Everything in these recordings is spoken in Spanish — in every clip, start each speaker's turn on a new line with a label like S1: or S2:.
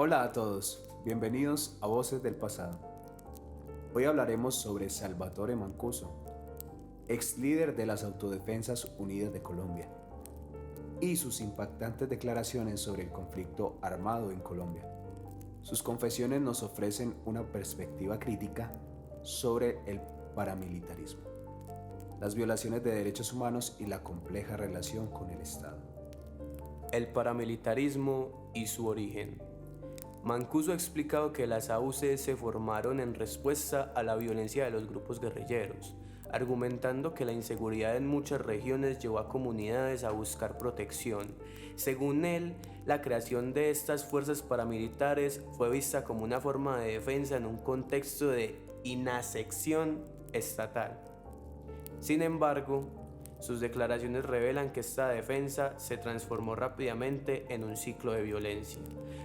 S1: Hola a todos, bienvenidos a Voces del Pasado. Hoy hablaremos sobre Salvatore Mancuso, ex líder de las Autodefensas Unidas de Colombia, y sus impactantes declaraciones sobre el conflicto armado en Colombia. Sus confesiones nos ofrecen una perspectiva crítica sobre el paramilitarismo, las violaciones de derechos humanos y la compleja relación con el Estado.
S2: El paramilitarismo y su origen. Mancuso ha explicado que las AUC se formaron en respuesta a la violencia de los grupos guerrilleros, argumentando que la inseguridad en muchas regiones llevó a comunidades a buscar protección. Según él, la creación de estas fuerzas paramilitares fue vista como una forma de defensa en un contexto de inasección estatal. Sin embargo, sus declaraciones revelan que esta defensa se transformó rápidamente en un ciclo de violencia.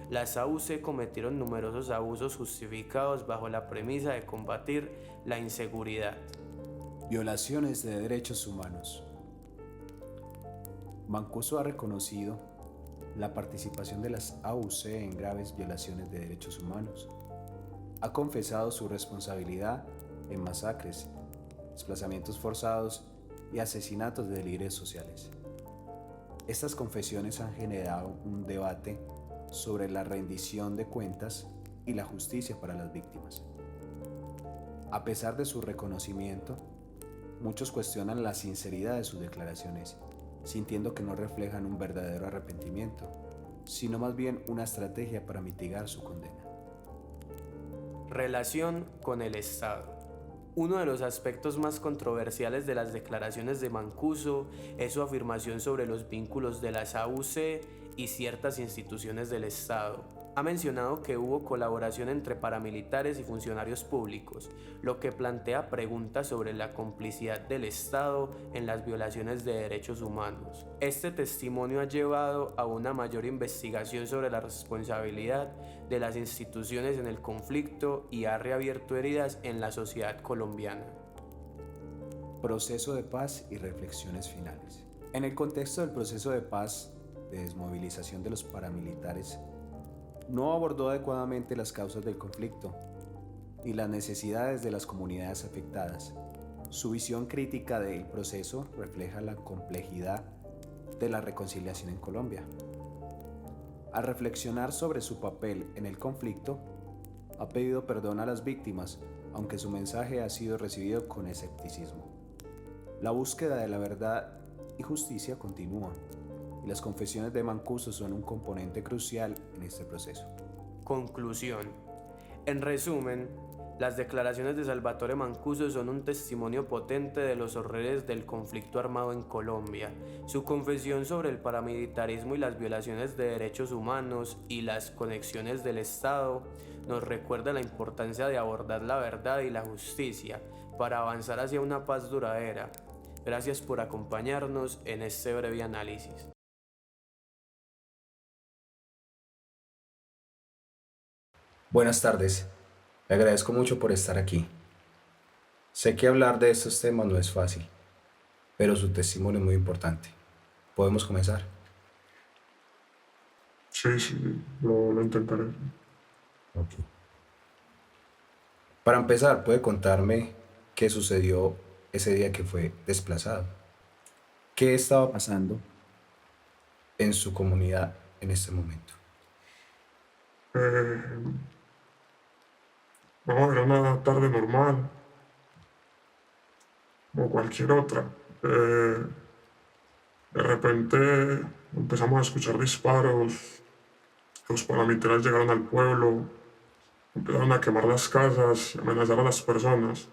S2: Las AUC cometieron numerosos abusos justificados bajo la premisa de combatir la inseguridad.
S1: Violaciones de derechos humanos. Mancuso ha reconocido la participación de las AUC en graves violaciones de derechos humanos. Ha confesado su responsabilidad en masacres, desplazamientos forzados y asesinatos de líderes sociales. Estas confesiones han generado un debate sobre la rendición de cuentas y la justicia para las víctimas. A pesar de su reconocimiento, muchos cuestionan la sinceridad de sus declaraciones, sintiendo que no reflejan un verdadero arrepentimiento, sino más bien una estrategia para mitigar su condena.
S2: Relación con el Estado. Uno de los aspectos más controversiales de las declaraciones de Mancuso es su afirmación sobre los vínculos de las AUC y ciertas instituciones del Estado. Ha mencionado que hubo colaboración entre paramilitares y funcionarios públicos, lo que plantea preguntas sobre la complicidad del Estado en las violaciones de derechos humanos. Este testimonio ha llevado a una mayor investigación sobre la responsabilidad de las instituciones en el conflicto y ha reabierto heridas en la sociedad colombiana.
S1: Proceso de paz y reflexiones finales. En el contexto del proceso de paz, de desmovilización de los paramilitares, no abordó adecuadamente las causas del conflicto y las necesidades de las comunidades afectadas. Su visión crítica del proceso refleja la complejidad de la reconciliación en Colombia. Al reflexionar sobre su papel en el conflicto, ha pedido perdón a las víctimas, aunque su mensaje ha sido recibido con escepticismo. La búsqueda de la verdad y justicia continúa, y las confesiones de Mancuso son un componente crucial en este proceso.
S2: Conclusión. En resumen, las declaraciones de Salvatore Mancuso son un testimonio potente de los horrores del conflicto armado en Colombia. Su confesión sobre el paramilitarismo y las violaciones de derechos humanos y las conexiones del Estado nos recuerda la importancia de abordar la verdad y la justicia para avanzar hacia una paz duradera. Gracias por acompañarnos en este breve análisis.
S1: Buenas tardes, le agradezco mucho por estar aquí. Sé que hablar de estos temas no es fácil, pero su testimonio es muy importante. ¿Podemos comenzar?
S3: Sí, sí, lo intentaré.
S1: Ok. Para empezar, ¿puede contarme qué sucedió ese día que fue desplazado? ¿Qué estaba pasando en su comunidad en este momento?
S3: Eh, no, era una tarde normal, como cualquier otra. De repente empezamos a escuchar disparos, los paramilitares llegaron al pueblo, empezaron a quemar las casas y amenazar a las personas.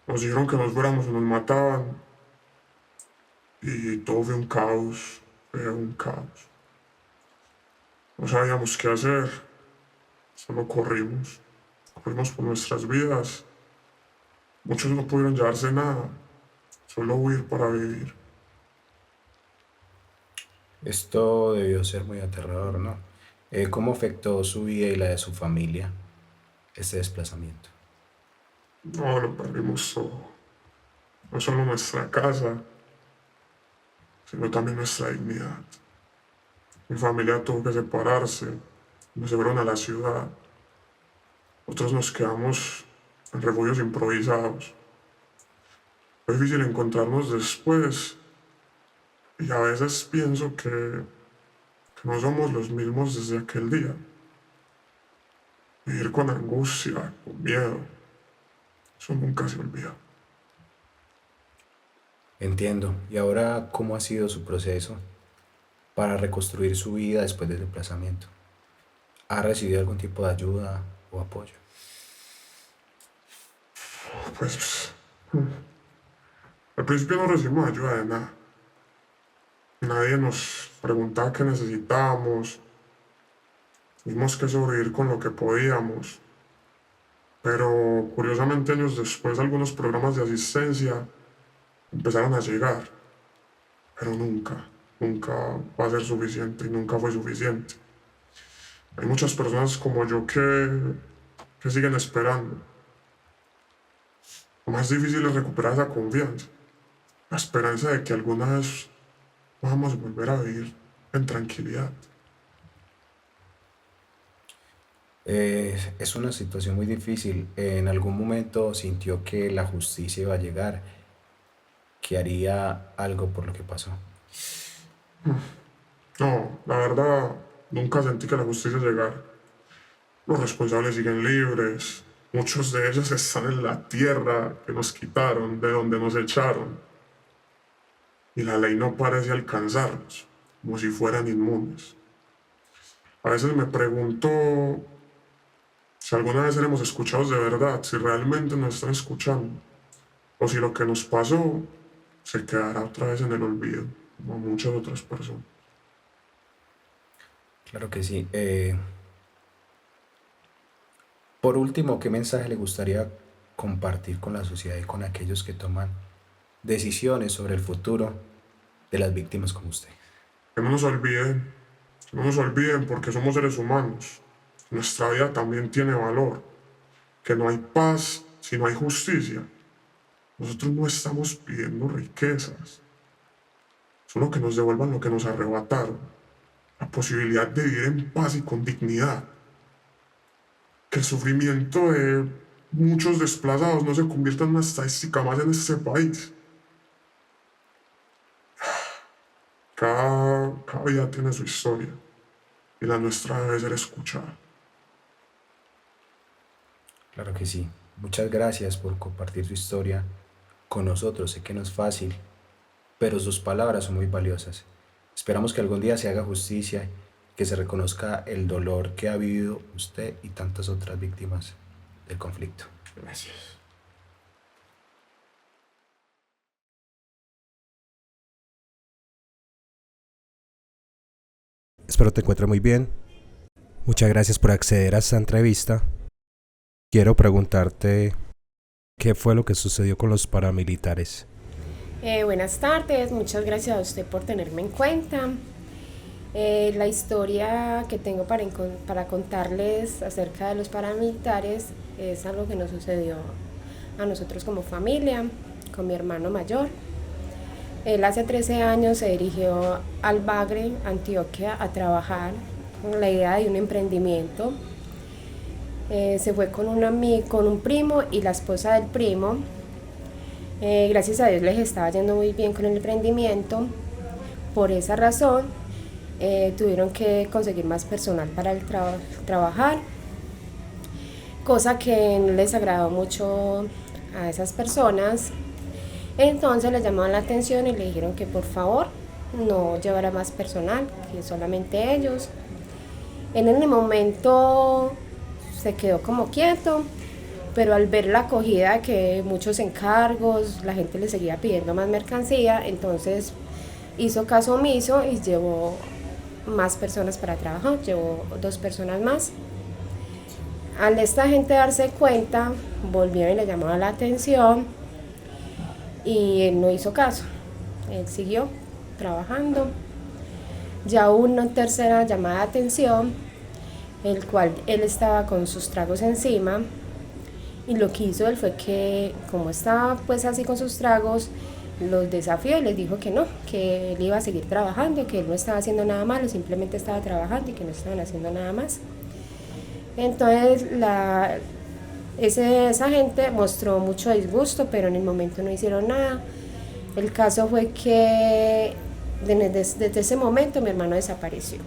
S3: Nos dijeron que nos fuéramos o nos mataban y todo fue un caos. No sabíamos qué hacer, solo corrimos por nuestras vidas. Muchos no pudieron llevarse nada, solo huir para vivir.
S1: Esto debió ser muy aterrador, ¿no? ¿Cómo afectó su vida y la de su familia este desplazamiento?
S3: No, lo perdimos todo. No solo nuestra casa, sino también nuestra dignidad. Mi familia tuvo que separarse, nos llevaron a la ciudad. Otros nos quedamos en refugios improvisados. Fue difícil encontrarnos después y a veces pienso que no somos los mismos desde aquel día. Vivir con angustia, con miedo, eso nunca se olvida.
S1: Entiendo. ¿Y ahora cómo ha sido su proceso para reconstruir su vida después del desplazamiento? ¿Ha recibido algún tipo de ayuda o apoyo?
S3: Pues al principio no recibimos ayuda de nada. Nadie nos preguntaba qué necesitábamos. Tuvimos que sobrevivir con lo que podíamos. Pero curiosamente años después algunos programas de asistencia empezaron a llegar. Pero nunca va a ser suficiente y nunca fue suficiente. Hay muchas personas como yo que siguen esperando. Lo más difícil es recuperar esa confianza. La esperanza de que alguna vez vamos a volver a vivir en tranquilidad.
S1: Es una situación muy difícil. ¿En algún momento sintió que la justicia iba a llegar, que haría algo por lo que pasó?
S3: No, la verdad, nunca sentí que la justicia llegara. Los responsables siguen libres. Muchos de ellos están en la tierra que nos quitaron, de donde nos echaron. Y la ley no parece alcanzarlos, como si fueran inmunes. A veces me pregunto si alguna vez seremos escuchados de verdad, si realmente nos están escuchando, o si lo que nos pasó se quedará otra vez en el olvido, como muchas otras personas.
S1: Claro que sí. Por último, ¿qué mensaje le gustaría compartir con la sociedad y con aquellos que toman decisiones sobre el futuro de las víctimas como usted?
S3: Que no nos olviden porque somos seres humanos. Nuestra vida también tiene valor, que no hay paz si no hay justicia. Nosotros no estamos pidiendo riquezas, solo que nos devuelvan lo que nos arrebataron, la posibilidad de vivir en paz y con dignidad. Que el sufrimiento de muchos desplazados no se convierta en una estadística más en este país. Cada vida tiene su historia y la nuestra debe ser escuchada.
S1: Claro que sí. Muchas gracias por compartir su historia con nosotros. Sé que no es fácil, pero sus palabras son muy valiosas. Esperamos que algún día se haga justicia, que se reconozca el dolor que ha vivido usted y tantas otras víctimas del conflicto.
S3: Gracias.
S4: Espero te encuentres muy bien. Muchas gracias por acceder a esta entrevista. Quiero preguntarte qué fue lo que sucedió con los paramilitares.
S5: Buenas tardes, muchas gracias a usted por tenerme en cuenta. La historia que tengo para contarles acerca de los paramilitares es algo que nos sucedió a nosotros como familia, con mi hermano mayor. Él hace 13 años se dirigió al Bagre, Antioquia, a trabajar con la idea de un emprendimiento. Se fue con un primo y la esposa del primo. Gracias a Dios les estaba yendo muy bien con el emprendimiento. Por esa razón tuvieron que conseguir más personal para trabajar, cosa que no les agradó mucho a esas personas. Entonces les llamaron la atención y le dijeron que por favor no llevara más personal, que solamente ellos. En el momento se quedó como quieto, pero al ver la acogida, que muchos encargos, la gente le seguía pidiendo más mercancía, entonces hizo caso omiso y llevó más personas para trabajar, llevó 2 personas más. Al esta gente darse cuenta, volvieron y le llamaron la atención y él no hizo caso, él siguió trabajando. Ya hubo una tercera llamada de atención, el cual él estaba con sus tragos encima, y lo que hizo él fue que, como estaba pues así con sus tragos, los desafió y les dijo que no, que él iba a seguir trabajando, que él no estaba haciendo nada malo, simplemente estaba trabajando y que no estaban haciendo nada más. Entonces esa gente mostró mucho disgusto, pero en el momento no hicieron nada. El caso fue que desde ese momento mi hermano desapareció.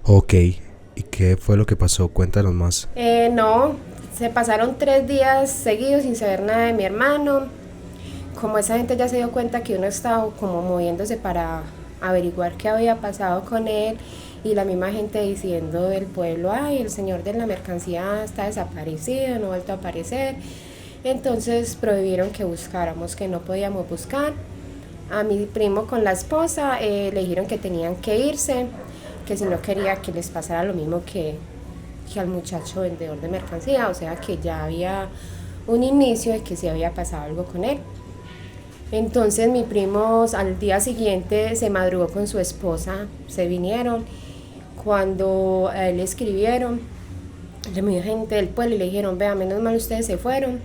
S4: Ok, ¿y qué fue lo que pasó? Cuéntanos más.
S5: No, se pasaron 3 días seguidos sin saber nada de mi hermano. Como esa gente ya se dio cuenta que uno estaba como moviéndose para averiguar qué había pasado con él, y la misma gente diciendo del pueblo, ay, el señor de la mercancía está desaparecido, no ha vuelto a aparecer. Entonces prohibieron que buscáramos, que no podíamos buscar. A mi primo con la esposa le dijeron que tenían que irse, que si no quería que les pasara lo mismo que al muchacho vendedor de mercancía, o sea que ya había un inicio de que sí había pasado algo con él. Entonces mi primo al día siguiente se madrugó con su esposa, se vinieron. Cuando a él le escribieron, la misma gente del pueblo, y le dijeron, vea, menos mal ustedes se fueron,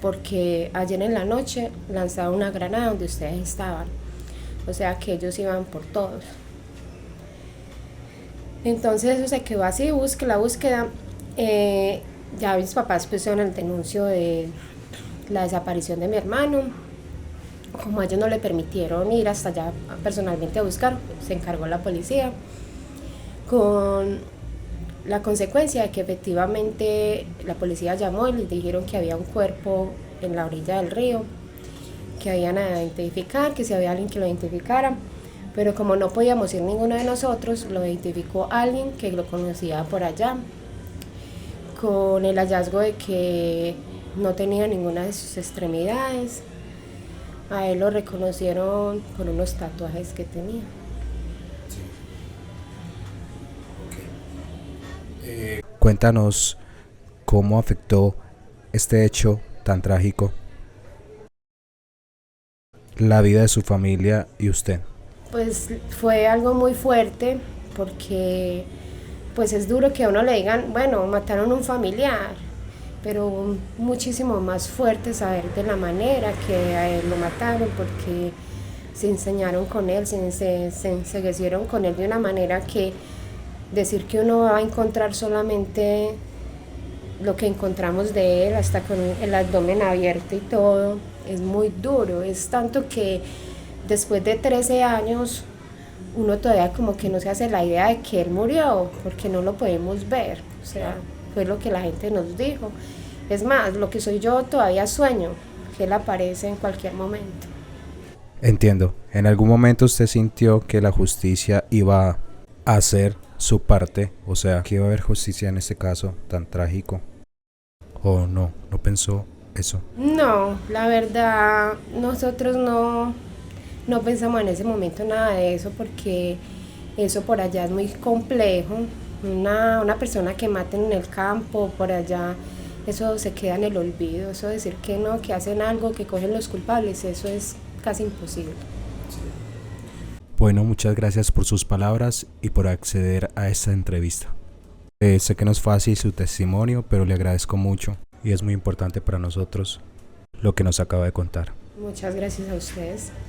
S5: porque ayer en la noche lanzaron una granada donde ustedes estaban. O sea que ellos iban por todos. Entonces eso se quedó así, la búsqueda. Ya mis papás pusieron el denuncio de la desaparición de mi hermano. Como ellos no le permitieron ir hasta allá personalmente a buscar, se encargó la policía, con la consecuencia de que efectivamente la policía llamó y les dijeron que había un cuerpo en la orilla del río, que habían a identificar, que si había alguien que lo identificara, pero como no podíamos ir ninguno de nosotros, lo identificó alguien que lo conocía por allá, con el hallazgo de que no tenía ninguna de sus extremidades. A él lo reconocieron por unos tatuajes que tenía.
S4: Cuéntanos cómo afectó este hecho tan trágico la vida de su familia y usted.
S5: Pues fue algo muy fuerte, porque pues es duro que a uno le digan, bueno, mataron a un familiar, pero muchísimo más fuerte saber de la manera que a él lo mataron, porque se enseñaron con él, se enseguecieron con él de una manera que decir que uno va a encontrar solamente lo que encontramos de él, hasta con el abdomen abierto y todo, es muy duro. Es tanto que después de 13 años uno todavía como que no se hace la idea de que él murió, porque no lo podemos ver. O sea, fue lo que la gente nos dijo. Es más, lo que soy yo todavía sueño que él aparece en cualquier momento.
S4: Entiendo. ¿En algún momento usted sintió que la justicia iba a hacer su parte? O sea, que iba a haber justicia en este caso tan trágico. ¿O no? ¿No pensó eso?
S5: No, la verdad, nosotros no pensamos en ese momento nada de eso, porque eso por allá es muy complejo. Una persona que maten en el campo, por allá, eso se queda en el olvido. Eso decir que no, que hacen algo, que cogen los culpables, eso es casi imposible.
S4: Bueno, muchas gracias por sus palabras y por acceder a esta entrevista. Sé que no es fácil su testimonio, pero le agradezco mucho y es muy importante para nosotros lo que nos acaba de contar.
S5: Muchas gracias a ustedes.